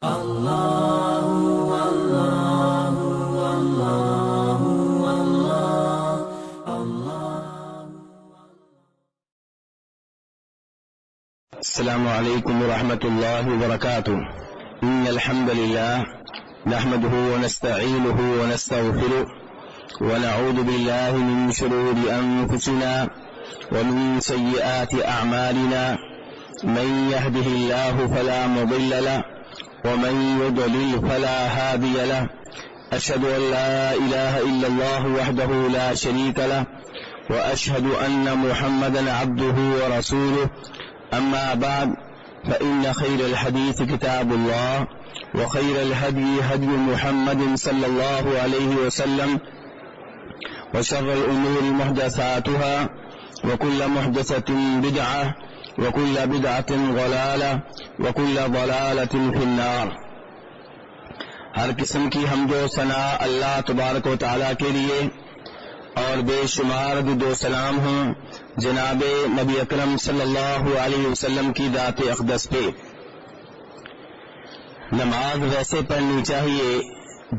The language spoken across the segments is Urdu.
السلام علیکم ورحمۃ اللہ وبرکاتہ. ان الحمد للہ نحمده ونستعینه ونستغفره ونعوذ باللہ من شرور انفسنا ومن سیئات اعمالنا. من يهده الله فلا مضل له ومن يضلل فلا هادي له. اشهد ان لا اله الا الله وحده لا شريك له واشهد ان محمدا عبده ورسوله. اما بعد فان خير الحديث كتاب الله وخير الهدي هدي محمد صلى الله عليه وسلم وشر الامور محدثاتها وكل محدثة بدعة وكل بدعة ضلالة وكل ضلالة في النار. ہر قسم کی حمد و ثنا اللہ تبارک و تعالیٰ کے لیے اور بے شمار درود و سلام ہوں جناب نبی اکرم صلی اللہ علیہ وسلم کی ذات اقدس پہ. نماز ویسے پڑھنی چاہیے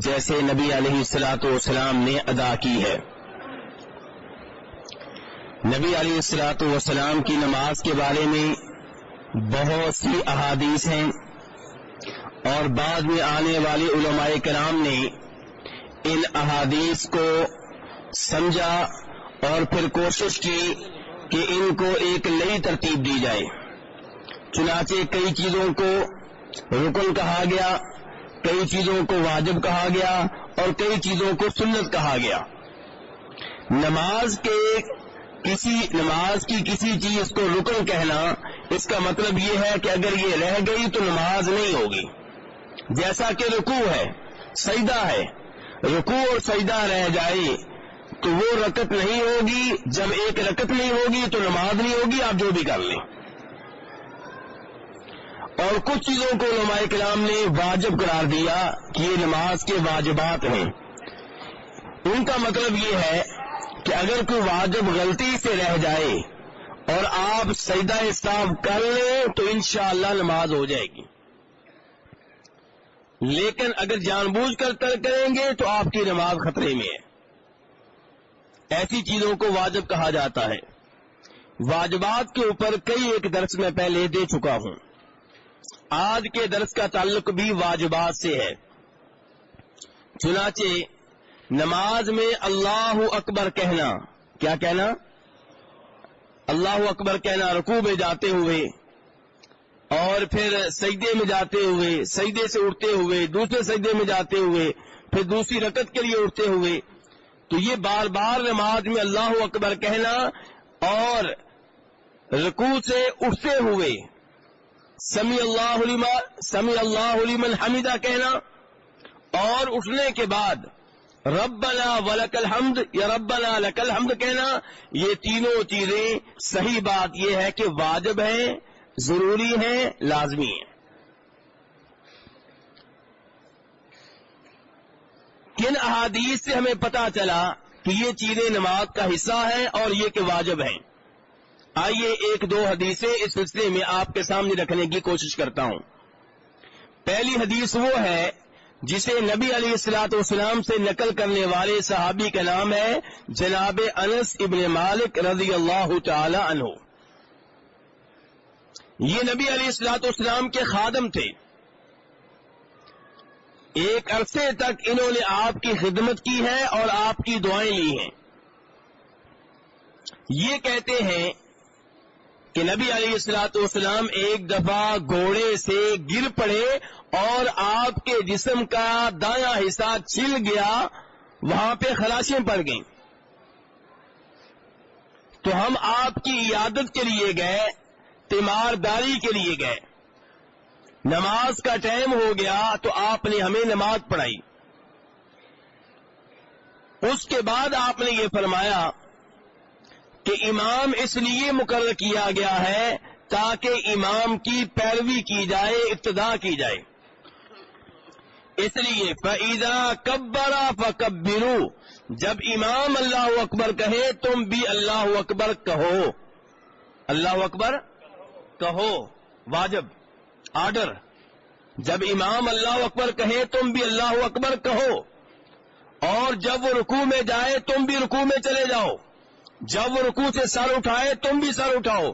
جیسے نبی علیہ الصلوۃ والسلام نے ادا کی ہے. نبی علیہ الصلوۃ والسلام کی نماز کے بارے میں بہت سی احادیث ہیں اور بعد میں آنے والے علماء کرام نے ان احادیث کو سمجھا اور پھر کوشش کی کہ ان کو ایک نئی ترتیب دی جائے. چنانچہ کئی چیزوں کو رکن کہا گیا، کئی چیزوں کو واجب کہا گیا اور کئی چیزوں کو سنت کہا گیا. نماز کی کسی چیز کو رکن کہنا اس کا مطلب یہ ہے کہ اگر یہ رہ گئی تو نماز نہیں ہوگی. جیسا کہ رکوع ہے، سجدہ ہے، رکوع اور سجدہ رہ جائے تو وہ رکعت نہیں ہوگی. جب ایک رکعت نہیں ہوگی تو نماز نہیں ہوگی، آپ جو بھی کر لیں. اور کچھ چیزوں کو علماء کرام نے واجب قرار دیا کہ یہ نماز کے واجبات ہیں. ان کا مطلب یہ ہے کہ اگر کوئی واجب غلطی سے رہ جائے اور آپ سجدہ سہو کر لیں تو انشاءاللہ نماز ہو جائے گی. لیکن اگر جان بوجھ کر ترک کریں گے تو آپ کی نماز خطرے میں ہے. ایسی چیزوں کو واجب کہا جاتا ہے. واجبات کے اوپر کئی ایک درس میں پہلے دے چکا ہوں. آج کے درس کا تعلق بھی واجبات سے ہے. چنانچہ نماز میں اللہ اکبر کہنا، کیا کہنا؟ اللہ اکبر کہنا رکوع میں جاتے ہوئے اور پھر سجدے میں جاتے ہوئے، سجدے سے اٹھتے ہوئے، دوسرے سجدے میں جاتے ہوئے، پھر دوسری رکعت کے لیے اٹھتے ہوئے. تو یہ بار بار نماز میں اللہ اکبر کہنا اور رکوع سے اٹھتے ہوئے سمی اللہ لمن حمیدہ کہنا اور اٹھنے کے بعد ربنا ولک الحمد یا ربنا لک الحمد کہنا، یہ تینوں چیزیں صحیح بات یہ ہے کہ واجب ہیں، ضروری ہیں، لازمی ہیں. کن احادیث سے ہمیں پتا چلا کہ یہ چیزیں نماز کا حصہ ہیں اور یہ کہ واجب ہیں؟ آئیے ایک دو حدیثیں اس سلسلے میں آپ کے سامنے رکھنے کی کوشش کرتا ہوں. پہلی حدیث وہ ہے جسے نبی علیہ الصلوۃ والسلام سے نقل کرنے والے صحابی کا نام ہے جناب انس ابن مالک رضی اللہ تعالی عنہ. یہ نبی علیہ الصلوۃ والسلام کے خادم تھے. ایک عرصے تک انہوں نے آپ کی خدمت کی ہے اور آپ کی دعائیں لی ہیں. یہ کہتے ہیں کہ نبی علیہ الصلوۃ والسلام ایک دفعہ گھوڑے سے گر پڑے اور آپ کے جسم کا دایاں حصہ چھل گیا، وہاں پہ خراشیں پڑ گئیں. تو ہم آپ کی عیادت کے لیے گئے، تیمارداری کے لیے گئے. نماز کا ٹائم ہو گیا تو آپ نے ہمیں نماز پڑھائی. اس کے بعد آپ نے یہ فرمایا کہ امام اس لیے مقرر کیا گیا ہے تاکہ امام کی پیروی کی جائے، اقتداء کی جائے. اس لیے فَإِذَا كَبَّرَ فَكَبِّرُوا، جب امام اللہ اکبر کہے تم بھی اللہ اکبر کہو. اللہ اکبر کہو، واجب، آرڈر. جب امام اللہ اکبر کہے تم بھی اللہ اکبر کہو، اور جب وہ رکوع میں جائے تم بھی رکوع میں چلے جاؤ، جب وہ رکوع سے سر اٹھائے تم بھی سر اٹھاؤ۔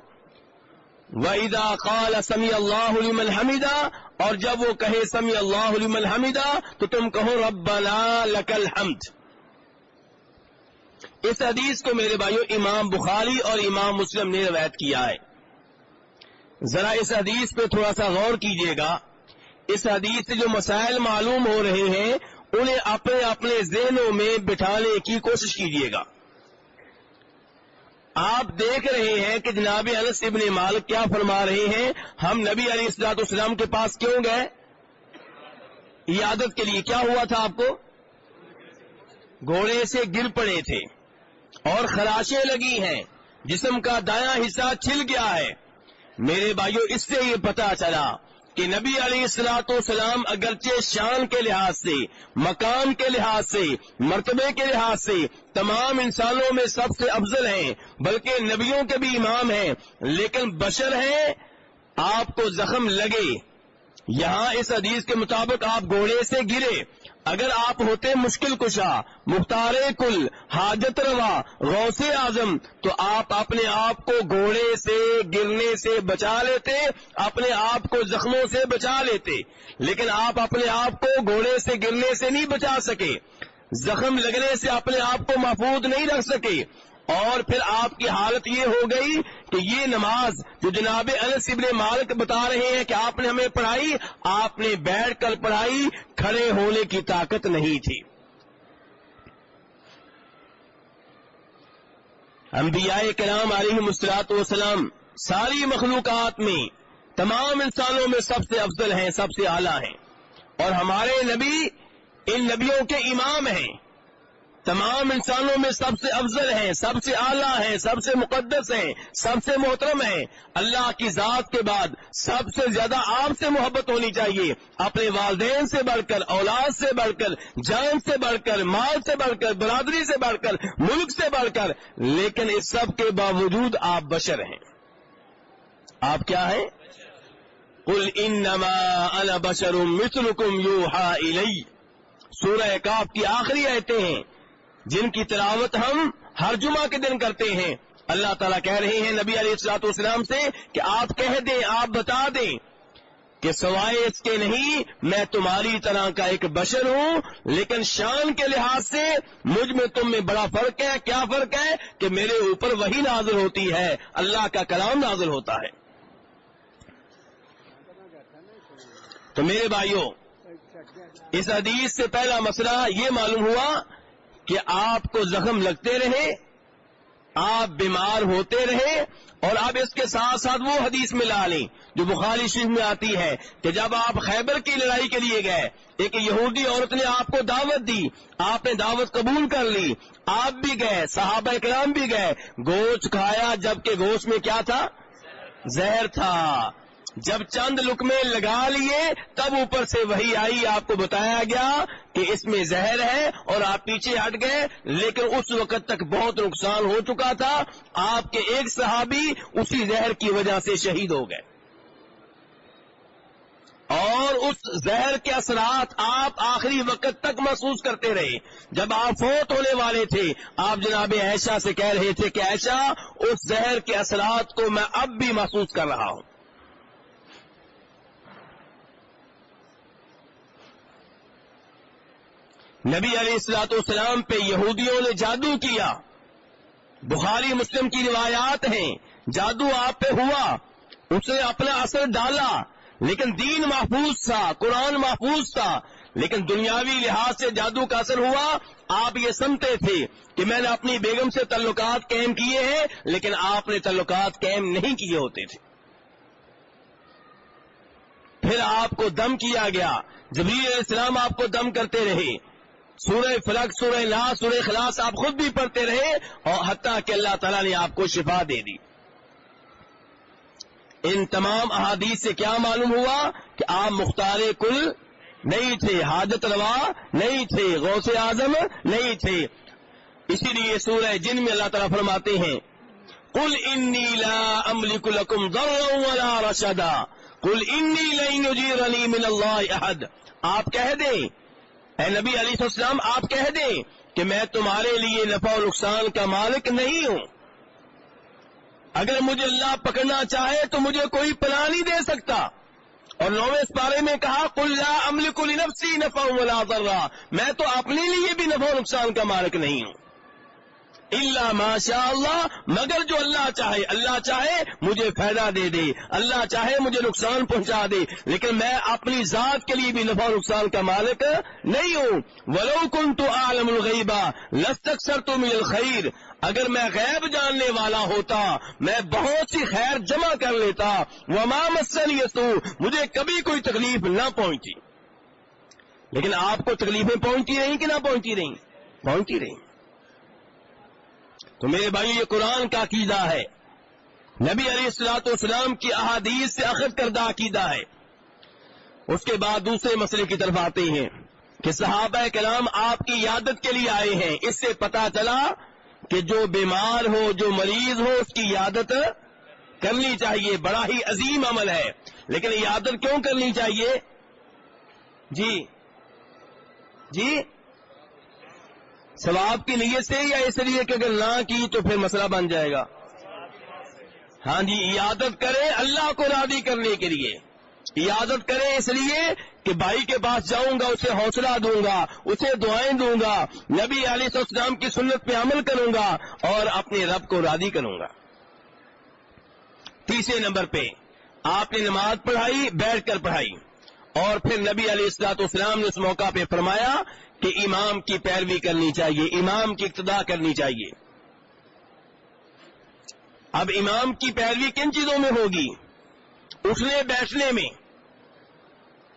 وَإِذَا قَالَ سَمِعَ اللَّهُ لِمَنْ حَمِدَهُ، اور جب وہ کہے سَمِعَ اللَّهُ لِمَنْ حَمِدَهُ تو تم کہو رَبَّنَا لَكَ الْحَمْدُ۔ اس حدیث کو میرے بھائیو امام بخاری اور امام مسلم نے روایت کیا ہے۔ ذرا اس حدیث پہ تھوڑا سا غور کیجئے گا۔ اس حدیث سے جو مسائل معلوم ہو رہے ہیں انہیں اپنے اپنے ذہنوں میں بٹھانے کی کوشش کیجئے گا۔ آپ دیکھ رہے ہیں کہ جناب انس ابن مالک کیا فرما رہے ہیں، ہم نبی علیہ الصلوۃ والسلام کے پاس کیوں گئے؟ عیادت کے لیے۔ کیا ہوا تھا آپ کو؟ گھوڑے سے گر پڑے تھے اور خراشیں لگی ہیں، جسم کا دایاں حصہ چھل گیا ہے۔ میرے بھائیو اس سے یہ پتہ چلا کہ نبی علیہ الصلوۃ والسلام اگرچہ شان کے لحاظ سے، مقام کے لحاظ سے، مرتبے کے لحاظ سے تمام انسانوں میں سب سے افضل ہیں، بلکہ نبیوں کے بھی امام ہیں، لیکن بشر ہیں، آپ کو زخم لگے۔ یہاں اس حدیث کے مطابق آپ گھوڑے سے گرے، اگر آپ ہوتے مشکل کشا، مختار کل، حاجت روا، غوث اعظم تو آپ اپنے آپ کو گھوڑے سے گرنے سے بچا لیتے، اپنے آپ کو زخموں سے بچا لیتے، لیکن آپ اپنے آپ کو گھوڑے سے گرنے سے نہیں بچا سکے، زخم لگنے سے اپنے آپ کو محفوظ نہیں رکھ سکے، اور پھر آپ کی حالت یہ ہو گئی کہ یہ نماز جو جناب انس ابن مالک بتا رہے ہیں کہ آپ نے ہمیں پڑھائی، آپ نے بیٹھ کر پڑھائی، کھڑے ہونے کی طاقت نہیں تھی۔ انبیاء کرام علیہم الصلوۃ والسلام ساری مخلوقات میں، تمام انسانوں میں سب سے افضل ہیں، سب سے اعلیٰ ہیں، اور ہمارے نبی ان نبیوں کے امام ہیں، تمام انسانوں میں سب سے افضل ہیں، سب سے اعلیٰ ہیں، سب سے مقدس ہیں، سب سے محترم ہیں۔ اللہ کی ذات کے بعد سب سے زیادہ آپ سے محبت ہونی چاہیے، اپنے والدین سے بڑھ کر، اولاد سے بڑھ کر، جان سے بڑھ کر، مال سے بڑھ کر، برادری سے بڑھ کر، ملک سے بڑھ کر، لیکن اس سب کے باوجود آپ بشر ہیں۔ آپ کیا ہیں؟ قُلْ إِنَّمَا أَنَا بَشَرٌ مِثْلُكُمْ يُوحَىٰ إِلَيَّ، سورہ کاف کی آخری آیتیں ہیں جن کی تلاوت ہم ہر جمعہ کے دن کرتے ہیں۔ اللہ تعالیٰ کہہ رہے ہیں نبی علیہ الصلوۃ والسلام سے کہ آپ کہہ دیں، آپ بتا دیں کہ سوائے اس کے نہیں، میں تمہاری طرح کا ایک بشر ہوں، لیکن شان کے لحاظ سے مجھ میں تم میں بڑا فرق ہے۔ کیا فرق ہے؟ کہ میرے اوپر وحی نازل ہوتی ہے، اللہ کا کلام نازل ہوتا ہے۔ تو میرے بھائیوں، اس حدیث سے پہلا مسئلہ یہ معلوم ہوا کہ آپ کو زخم لگتے رہے، آپ بیمار ہوتے رہے، اور اب اس کے ساتھ ساتھ وہ حدیث میں لا لیں جو بخاری شریف میں آتی ہے کہ جب آپ خیبر کی لڑائی کے لیے گئے، ایک یہودی عورت نے آپ کو دعوت دی، آپ نے دعوت قبول کر لی، آپ بھی گئے، صحابہ کرام بھی گئے، گوشت کھایا، جبکہ گوشت میں کیا تھا؟ زہر تھا۔ جب چند لقمے لگا لیے تب اوپر سے وحی آئی، آپ کو بتایا گیا کہ اس میں زہر ہے، اور آپ پیچھے ہٹ گئے، لیکن اس وقت تک بہت نقصان ہو چکا تھا، آپ کے ایک صحابی اسی زہر کی وجہ سے شہید ہو گئے، اور اس زہر کے اثرات آپ آخری وقت تک محسوس کرتے رہے۔ جب آپ فوت ہونے والے تھے، آپ جناب عائشہ سے کہہ رہے تھے کہ عائشہ، اس زہر کے اثرات کو میں اب بھی محسوس کر رہا ہوں۔ نبی علیہ الصلوۃ والسلام پہ یہودیوں نے جادو کیا، بخاری مسلم کی روایات ہیں، جادو آپ پہ ہوا، اس نے اپنا اثر ڈالا، لیکن دین محفوظ تھا، قرآن محفوظ تھا، لیکن دنیاوی لحاظ سے جادو کا اثر ہوا۔ آپ یہ سمجھتے تھے کہ میں نے اپنی بیگم سے تعلقات قائم کیے ہیں، لیکن آپ نے تعلقات قائم نہیں کیے ہوتے تھے۔ پھر آپ کو دم کیا گیا، جبریل علیہ السلام آپ کو دم کرتے رہے، سورہ فلق، سورہ ناس، سورہ اخلاص آپ خود بھی پڑھتے رہے، اور حتیٰ کہ اللہ تعالیٰ نے آپ کو شفا دے دی۔ ان تمام احادیث سے کیا معلوم ہوا کہ آپ مختار کل نہیں تھے، حاجت روا نہیں تھے، غوث اعظم نہیں تھے۔ اسی لیے سورہ جن میں اللہ تعالیٰ فرماتے ہیں قُلْ إِنِّي لَا أَمْلِكُ لَكُمْ ضَرًّا وَلَا رَشَدًا، قل انی لن یجیرنی من اللہ احد، آپ کہہ دیں اے نبی علیہ السلام، آپ کہہ دیں کہ میں تمہارے لیے نفع و نقصان کا مالک نہیں ہوں، اگر مجھے اللہ پکڑنا چاہے تو مجھے کوئی پناہ نہیں دے سکتا۔ اور 9ویں پارے میں کہا قل لا املک لنفسی نفعا ولا ضرا، میں تو اپنے لیے بھی نفع و نقصان کا مالک نہیں ہوں، الا ما شاء اللہ، مگر جو اللہ چاہے، اللہ چاہے مجھے فائدہ دے دے، اللہ چاہے مجھے نقصان پہنچا دے، لیکن میں اپنی ذات کے لیے بھی نفع و نقصان کا مالک نہیں ہوں۔ ولو كنت اعلم الغیب لاستكثرت من الخیر، اگر میں غیب جاننے والا ہوتا میں بہت سی خیر جمع کر لیتا۔ وما مسنی السوء، مجھے کبھی کوئی تکلیف نہ پہنچی۔ لیکن آپ کو تکلیفیں پہنچتی رہیں کہ نہ پہنچتی رہیں؟ پہنچتی رہیں۔ تو میرے بھائی، یہ قرآن کا عقیدہ ہے، نبی علیہ الصلوۃ والسلام کی احادیث سے اخذ کردہ عقیدہ ہے۔ اس کے بعد دوسرے مسئلے کی طرف آتے ہیں کہ صحابہ کرام آپ کی عیادت کے لیے آئے ہیں۔ اس سے پتہ چلا کہ جو بیمار ہو، جو مریض ہو، اس کی عیادت کرنی چاہیے، بڑا ہی عظیم عمل ہے۔ لیکن عیادت کیوں کرنی چاہیے؟ جی ثواب کی نیت سے، یا اس لیے کہ اگر نہ کی تو پھر مسئلہ بن جائے گا؟ ہاں جی، عیادت کرے اللہ کو راضی کرنے کے لیے، عیادت کرے اس لیے کہ بھائی کے پاس جاؤں گا، اسے حوصلہ دوں گا، اسے دعائیں دوں گا، نبی علیہ السلام کی سنت پہ عمل کروں گا اور اپنے رب کو راضی کروں گا۔ تیسرے نمبر پہ آپ نے نماز پڑھائی، بیٹھ کر پڑھائی، اور پھر نبی علیہ السلام نے اس موقع پہ فرمایا کہ امام کی پیروی کرنی چاہیے، امام کی اقتداء کرنی چاہیے۔ اب امام کی پیروی کن چیزوں میں ہوگی؟ اٹھنے بیٹھنے میں۔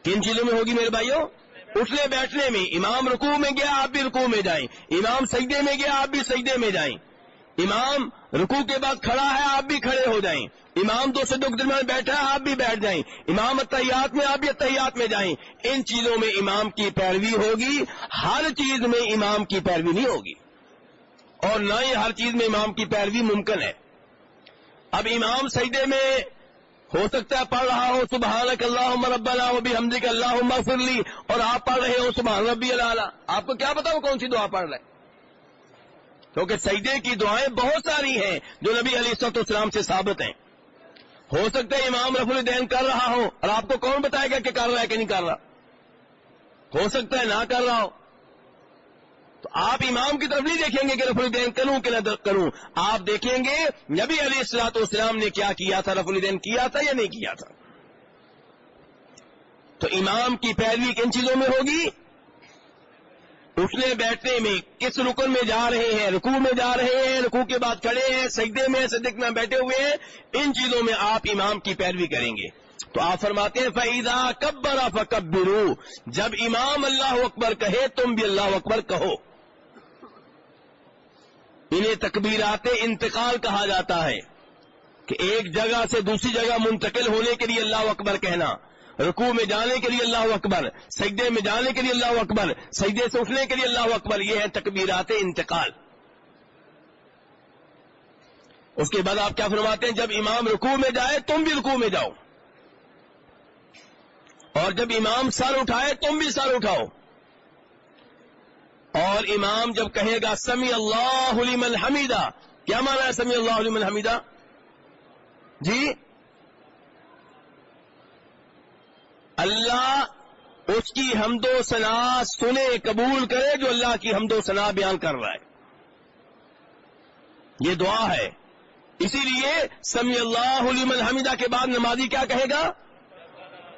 کن چیزوں میں ہوگی میرے بھائیوں؟ اٹھنے بیٹھنے میں۔ امام رکوع میں گیا آپ بھی رکوع میں جائیں، امام سجدے میں گیا آپ بھی سجدے میں جائیں، امام رکوع کے بعد کھڑا ہے آپ بھی کھڑے ہو جائیں، امام دو سجدوں کے درمیان بیٹھا ہے آپ بھی بیٹھ جائیں، امام اتحیات میں آپ بھی اتحیات میں جائیں۔ ان چیزوں میں امام کی پیروی ہوگی، ہر چیز میں امام کی پیروی نہیں ہوگی، اور نہ ہی ہر چیز میں امام کی پیروی ممکن ہے۔ اب امام سجدے میں ہو سکتا ہے پڑھ رہا ہو سبحانک اللہم ربنا وبحمدک اللہم اغفر لی، اور آپ پڑھ رہے ہو سبحان ربی الاعلی، آپ کو کیا پتا وہ کون سی دعا پڑھ رہے؟ کیونکہ سجدے کی دعائیں بہت ساری ہیں جو نبی علیہ السلام سے ثابت ہیں۔ ہو سکتا ہے امام رفع الیدین کر رہا ہو اور آپ کو کون بتائے گا کہ کر رہا ہے کہ نہیں کر رہا؟ ہو سکتا ہے نہ کر رہا ہو، تو آپ امام کی طرف نہیں دیکھیں گے کہ رفع الیدین کروں کہ نہ کروں، آپ دیکھیں گے نبی علیہ السلام نے کیا کیا تھا، رفع الیدین کیا تھا یا نہیں کیا تھا۔ تو امام کی پیروی کن چیزوں میں ہوگی؟ اٹھنے بیٹھنے میں، کس رکن میں جا رہے ہیں، رکوع میں جا رہے ہیں، رکوع کے بعد کھڑے ہیں، سجدے میں، سجدے میں بیٹھے ہوئے ہیں، ان چیزوں میں آپ امام کی پیروی کریں گے۔ تو آپ فرماتے ہیں فَإِذَا كَبَّرَ فَكَبِّرُوا، جب امام اللہ اکبر کہے تم بھی اللہ اکبر کہو۔ انہیں تکبیرات انتقال کہا جاتا ہے کہ ایک جگہ سے دوسری جگہ منتقل ہونے کے لیے اللہ اکبر کہنا، رکوع میں جانے کے لیے اللہ اکبر، سجدے میں جانے کے لیے اللہ اکبر، سجدے سے اٹھنے کے لیے اللہ اکبر، یہ ہے تکبیرات انتقال۔ اس کے بعد آپ کیا فرماتے ہیں؟ جب امام رکوع میں جائے تم بھی رکوع میں جاؤ، اور جب امام سر اٹھائے تم بھی سر اٹھاؤ، اور امام جب کہے گا سمی اللہ لمن حمیدہ، کیا مانا ہے سمی اللہ لمن حمیدہ؟ جی اللہ اس کی حمد و ثنا سنے، قبول کرے جو اللہ کی حمد و ثنا بیان کر رہا ہے، یہ دعا ہے۔ اسی لیے سمی اللہ لمن حمیدہ کے بعد نمازی کیا کہے گا؟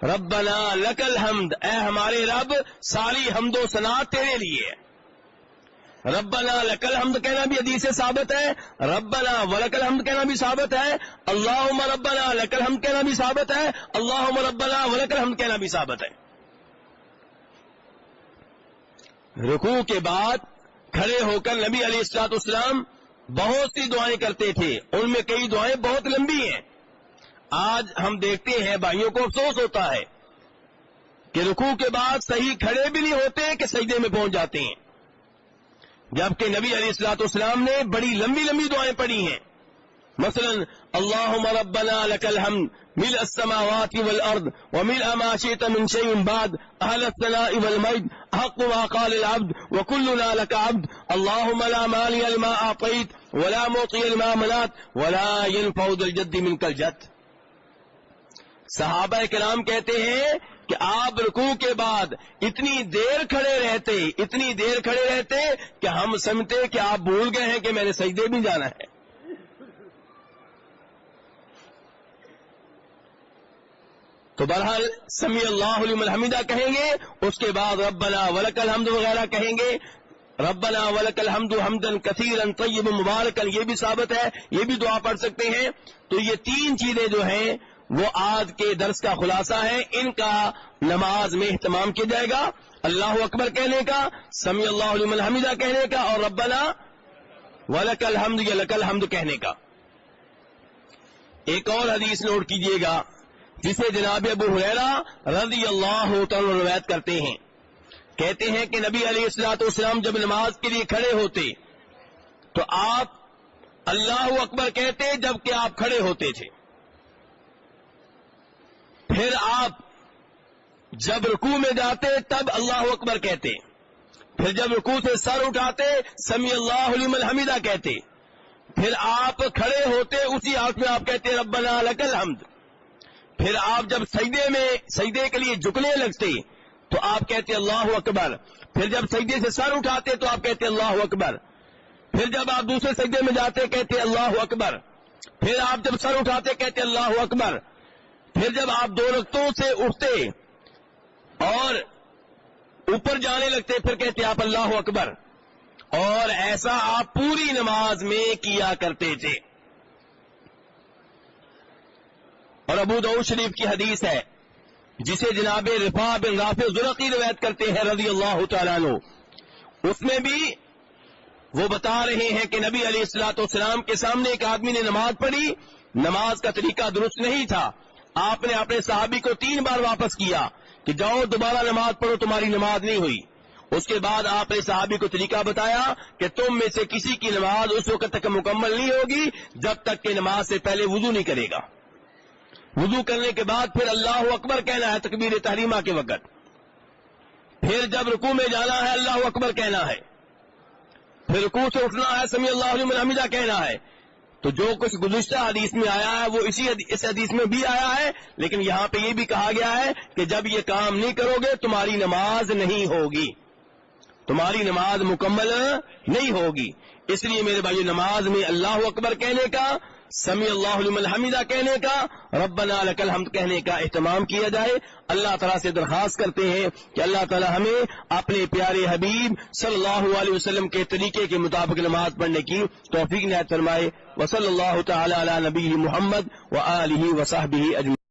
ربنا لک الحمد، اے ہمارے رب ساری حمد و ثنا تیرے لیے ہے۔ ربنا لک الحمد کہنا بھی حدیث سے ثابت ہے، ربنا ولک الحمد کہنا بھی ثابت ہے، اللہم ربنا لک الحمد کہنا بھی ثابت ہے، اللہم ربنا ولک الحمد کہنا بھی ثابت ہے۔ رکوع کے بعد کھڑے ہو کر نبی علیہ السلام بہت سی دعائیں کرتے تھے، ان میں کئی دعائیں بہت لمبی ہیں۔ آج ہم دیکھتے ہیں بھائیوں کو افسوس ہوتا ہے کہ رکوع کے بعد صحیح کھڑے بھی نہیں ہوتے کہ سجدے میں پہنچ جاتے ہیں، جبکہ نبی علیہ السلام نے بڑی لمبی لمبی دعائیں پڑھی ہیں۔ مثلا اللهم ربنا لك الحمد ملء السماوات والارض وملء ما شئت من شيء بعد اهل الثناء والمجد حق ما قال العبد وكلنا لك عبد اللهم لا مانع لما اعطيت ولا معطي لما منعت ولا ينفع ذا الجد منك الجد. صحابہ کرام کہتے ہیں کہ آپ رکوع کے بعد اتنی دیر کھڑے رہتے کہ ہم سمجھتے کہ آپ بھول گئے ہیں کہ میں نے سجدے بھی جانا ہے. تو بہرحال سمی اللہ لمن حمیدہ کہیں گے, اس کے بعد ربنا ولک الحمد وغیرہ کہیں گے. ربنا ولک الحمد حمدا کثیرا طیبا مبارکا, یہ بھی ثابت ہے, یہ بھی دعا پڑھ سکتے ہیں. تو یہ تین چیزیں جو ہیں وہ آج کے درس کا خلاصہ ہے, ان کا نماز میں اہتمام کیا جائے گا. اللہ اکبر کہنے کا, سمی اللہ لمن حمیدہ کہنے کا, اور ربنا ولک الحمد یا لک الحمد کہنے کا. ایک اور حدیث نوٹ کیجئے گا جسے جناب ابو ہریرہ رضی اللہ تعالی عنہ روایت کرتے ہیں. کہتے ہیں کہ نبی علیہ الصلوۃ والسلام جب نماز کے لیے کھڑے ہوتے تو آپ اللہ اکبر کہتے جبکہ آپ کھڑے ہوتے تھے. پھر آپ جب رکوع میں جاتے تب اللہ اکبر کہتے, پھر جب رکوع سے سر اٹھاتے سمی اللہ لمن حمیدہ کہتے, پھر آپ کھڑے ہوتے اسی حالت میں آپ کہتے ربنا لک الحمد. پھر آپ جب سجدے کے لیے جھکنے لگتے تو آپ کہتے اللہ اکبر. پھر جب سجدے سے سر اٹھاتے تو آپ کہتے اللہ اکبر. پھر جب آپ دوسرے سجدے میں جاتے کہتے اللہ اکبر. پھر آپ جب سر اٹھاتے کہتے اللہ اکبر. پھر جب آپ 2 رکعتوں سے اٹھتے اور اوپر جانے لگتے پھر کہتے آپ اللہ اکبر. اور ایسا آپ پوری نماز میں کیا کرتے تھے. اور ابو داؤد شریف کی حدیث ہے جسے جناب رفاع بن رافع زرقی روایت کرتے ہیں رضی اللہ تعالیٰ عنہ. اس میں بھی وہ بتا رہے ہیں کہ نبی علیہ الصلوۃ والسلام کے سامنے ایک آدمی نے نماز پڑھی, نماز کا طریقہ درست نہیں تھا. آپ نے اپنے صحابی کو 3 بار واپس کیا کہ جاؤ دوبارہ نماز پڑھو, تمہاری نماز نہیں ہوئی. اس کے بعد آپ نے صحابی کو طریقہ بتایا کہ تم میں سے کسی کی نماز اس وقت تک مکمل نہیں ہوگی جب تک کہ نماز سے پہلے وضو نہیں کرے گا. وضو کرنے کے بعد پھر اللہ اکبر کہنا ہے تکبیر تحریمہ کے وقت. پھر جب رکوع میں جانا ہے اللہ اکبر کہنا ہے. پھر رکوع سے اٹھنا ہے سمی اللہ لمن حمیدہ کہنا ہے. تو جو کچھ گزشتہ حدیث میں آیا ہے وہ اس حدیث میں بھی آیا ہے, لیکن یہاں پہ یہ بھی کہا گیا ہے کہ جب یہ کام نہیں کرو گے تمہاری نماز نہیں ہوگی, تمہاری نماز مکمل نہیں ہوگی. اس لیے میرے بھائی نماز میں اللہ اکبر کہنے کا, سمی اللہ لمن حمیدہ کہنے کا, ربنا لک الحمد کہنے کا اہتمام کیا جائے. اللہ تعالیٰ سے درخواست کرتے ہیں کہ اللہ تعالیٰ ہمیں اپنے پیارے حبیب صلی اللہ علیہ وسلم کے طریقے کے مطابق نماز پڑھنے کی توفیق عنایت فرمائے. وصلی اللہ تعالی علی نبی محمد وآلہ وصحبہ اجمعین.